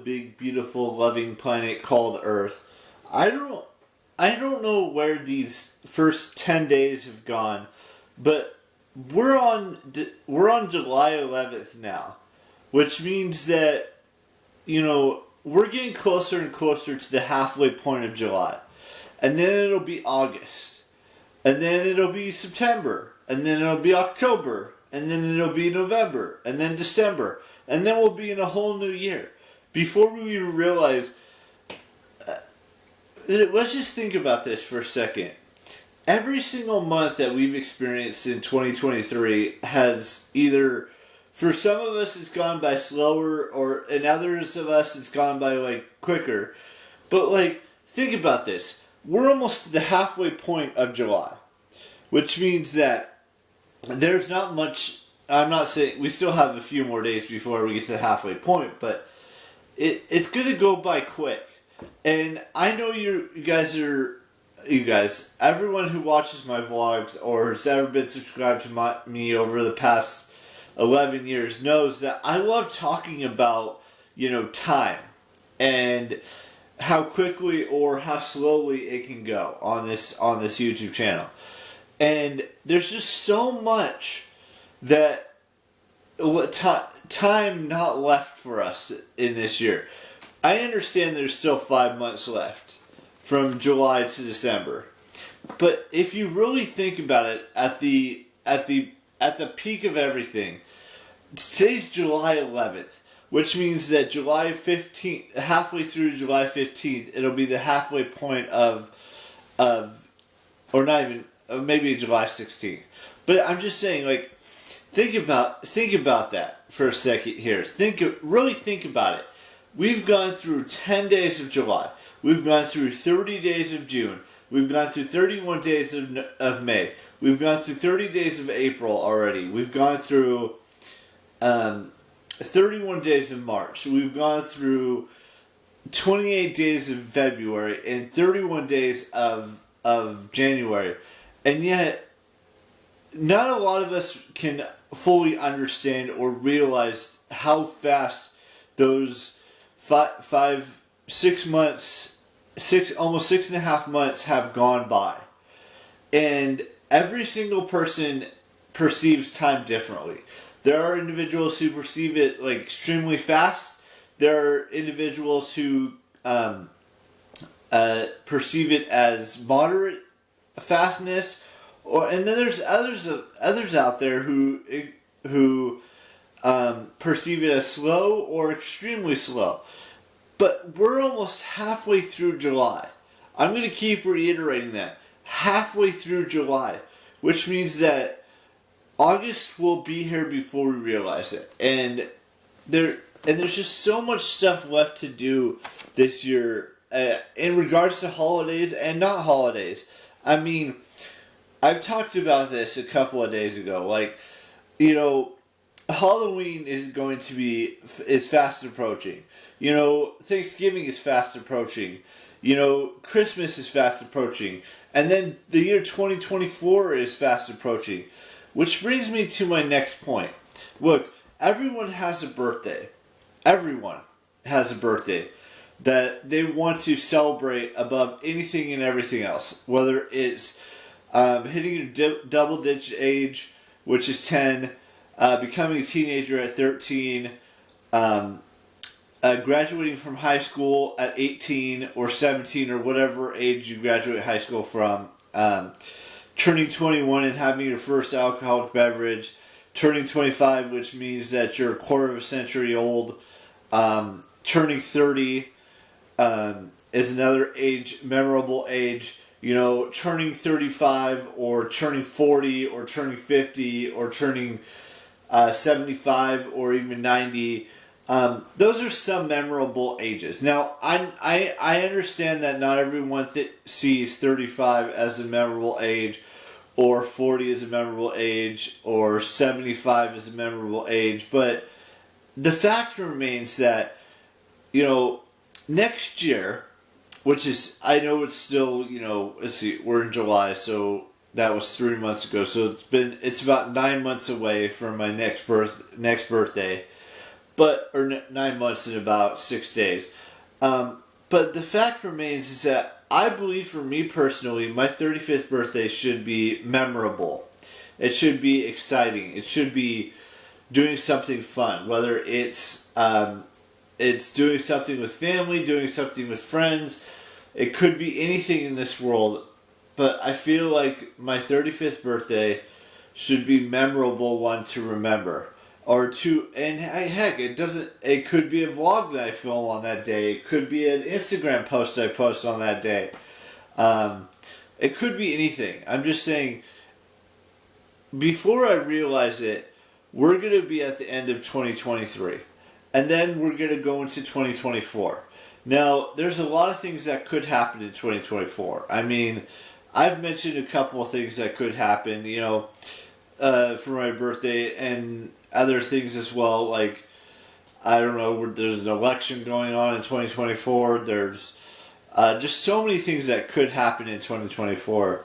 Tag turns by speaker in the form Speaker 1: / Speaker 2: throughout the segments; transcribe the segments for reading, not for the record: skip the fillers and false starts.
Speaker 1: big, beautiful, loving planet called Earth. I don't know where these first 10 days have gone, but we're on July 11th now, which means that, we're getting closer and closer to the halfway point of July. And then it'll be August. And then it'll be September. And then it'll be October. And then it'll be November. And then December. And then we'll be in a whole new year. Before we even realize... let's just think about this for a second. Every single month that we've experienced in 2023 has either... For some of us, it's gone by slower, or in others of us, it's gone by, quicker. But, think about this. We're almost to the halfway point of July, which means that there's not much... I'm not saying... We still have a few more days before we get to the halfway point, but it's going to go by quick. And I know you guys, everyone who watches my vlogs or has ever been subscribed to me over the past 11 years knows that I love talking about, time and how quickly or how slowly it can go on this YouTube channel. And there's just so much that time not left for us in this year. I understand there's still 5 months left from July to December. But if you really think about it, at the peak of everything, today's July 11th, which means that July 15th, halfway through July 15th, it'll be the halfway point of or not even, maybe July 16th. But I'm just saying, think about that for a second here. Really think about it. We've gone through 10 days of July. We've gone through 30 days of June. We've gone through 31 days of May. We've gone through 30 days of April already. We've gone through 31 days of March. We've gone through 28 days of February and 31 days of January. And yet, not a lot of us can fully understand or realize how fast those 6 months, almost 6.5 months have gone by. And every single person perceives time differently. There are individuals who perceive it extremely fast. There are individuals who perceive it as moderate fastness, and then there's others out there who perceive it as slow or extremely slow. But we're almost halfway through July. I'm going to keep reiterating that. Halfway through July, which means that August will be here before we realize it. And there's just so much stuff left to do this year in regards to holidays and not holidays. I mean, I've talked about this a couple of days ago. Halloween is fast approaching. Thanksgiving is fast approaching. Christmas is fast approaching. And then the year 2024 is fast approaching. Which brings me to my next point. Look, everyone has a birthday. Everyone has a birthday that they want to celebrate above anything and everything else. Whether it's hitting your double-digit age, which is 10, becoming a teenager at 13, graduating from high school at 18 or 17 or whatever age you graduate high school from, turning 21 and having your first alcoholic beverage, turning 25, which means that you're a quarter of a century old, turning 30 is another age, memorable age, turning 35 or turning 40 or turning 50 or turning 75 or even 90. Those are some memorable ages. Now, I understand that not everyone sees 35 as a memorable age, or 40 as a memorable age, or 75 as a memorable age, but the fact remains that, next year, which is, I know it's still, let's see, we're in July, so that was 3 months ago, so it's about 9 months away from my next birthday. or 9 months and about 6 days. But the fact remains is that I believe, for me personally, my 35th birthday should be memorable. It should be exciting. It should be doing something fun, whether it's doing something with family, doing something with friends. It could be anything in this world, but I feel like my 35th birthday should be memorable one to remember. And heck, it could be a vlog that I film on that day. It could be an Instagram post I post on that day. It could be anything. I'm just saying, before I realize it, we're going to be at the end of 2023. And then we're going to go into 2024. Now, there's a lot of things that could happen in 2024. I mean, I've mentioned a couple of things that could happen, for my birthday, and other things as well. Like, I don't know, there's an election going on in 2024. There's just so many things that could happen in 2024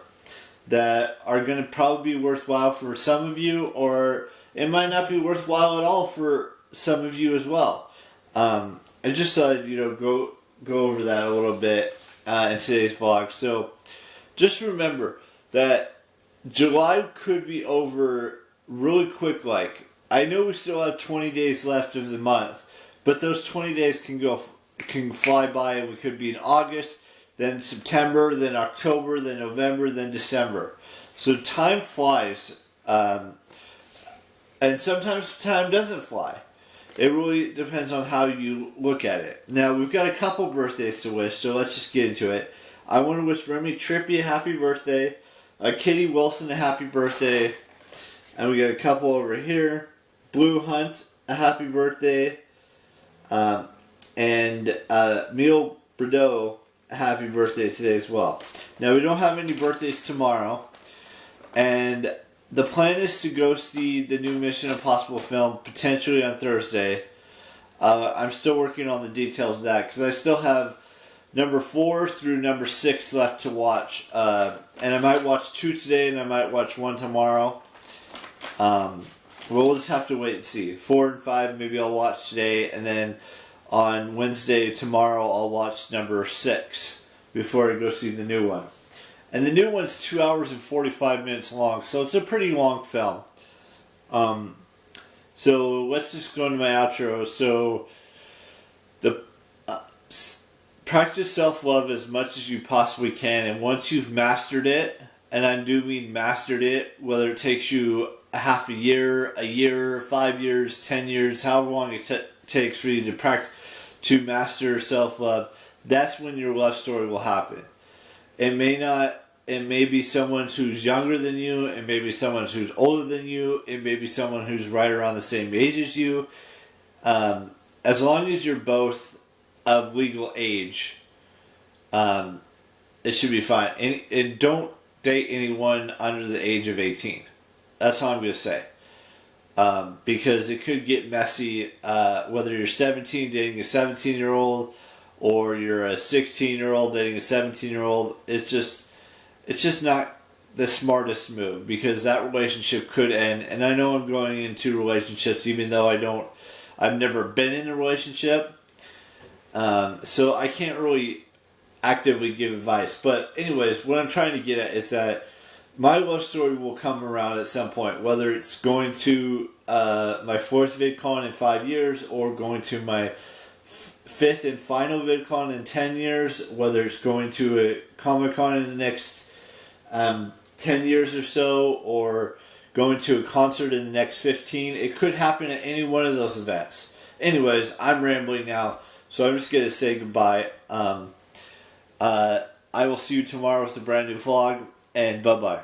Speaker 1: that are going to probably be worthwhile for some of you, or it might not be worthwhile at all for some of you as well. I just thought I'd, go over that a little bit in today's vlog. So just remember that July could be over really quick. Like, I know we still have 20 days left of the month, but those 20 days can fly by, and we could be in August, then September, then October, then November, then December. So time flies, and sometimes time doesn't fly. It really depends on how you look at it. Now, we've got a couple birthdays to wish, so let's just get into it. I want to wish Remy Trippy a happy birthday, Kitty Wilson a happy birthday, and we got a couple over here. Blue Hunt a happy birthday, and Neil Bordeaux a happy birthday today as well. Now, we don't have any birthdays tomorrow, and the plan is to go see the new Mission Impossible film potentially on Thursday. I'm still working on the details of that because I still have number 4 through number 6 left to watch. And I might watch 2 today, and I might watch 1 tomorrow. We'll just have to wait and see. 4 and 5 maybe I'll watch today, and then on Wednesday tomorrow I'll watch number 6 before I go see the new one. And the new one's 2 hours and 45 minutes long, so it's a pretty long film. So let's just go into my outro. So, practice self-love as much as you possibly can, and once you've mastered it, and I do mean mastered it, whether it takes you a half a year, 5 years, 10 years, however long it takes for you to master self-love, that's when your love story will happen. It may be someone who's younger than you, it may be someone who's older than you, it may be someone who's right around the same age as you. As long as you're both of legal age, it should be fine. And don't date anyone under the age of 18. That's all I'm going to say. Because it could get messy, whether you're 17 dating a 17-year-old, or you're a 16-year-old dating a 17-year-old. It's just not the smartest move, because that relationship could end. And I know I'm going into relationships even though I've never been in a relationship. So I can't really actively give advice. But anyways, what I'm trying to get at is that my love story will come around at some point, whether it's going to my 4th VidCon in 5 years, or going to my 5th and final VidCon in 10 years, whether it's going to a Comic-Con in the next 10 years or so, or going to a concert in the next 15. It could happen at any one of those events. Anyways, I'm rambling now, so I'm just going to say goodbye. I will see you tomorrow with a brand new vlog, and bye-bye.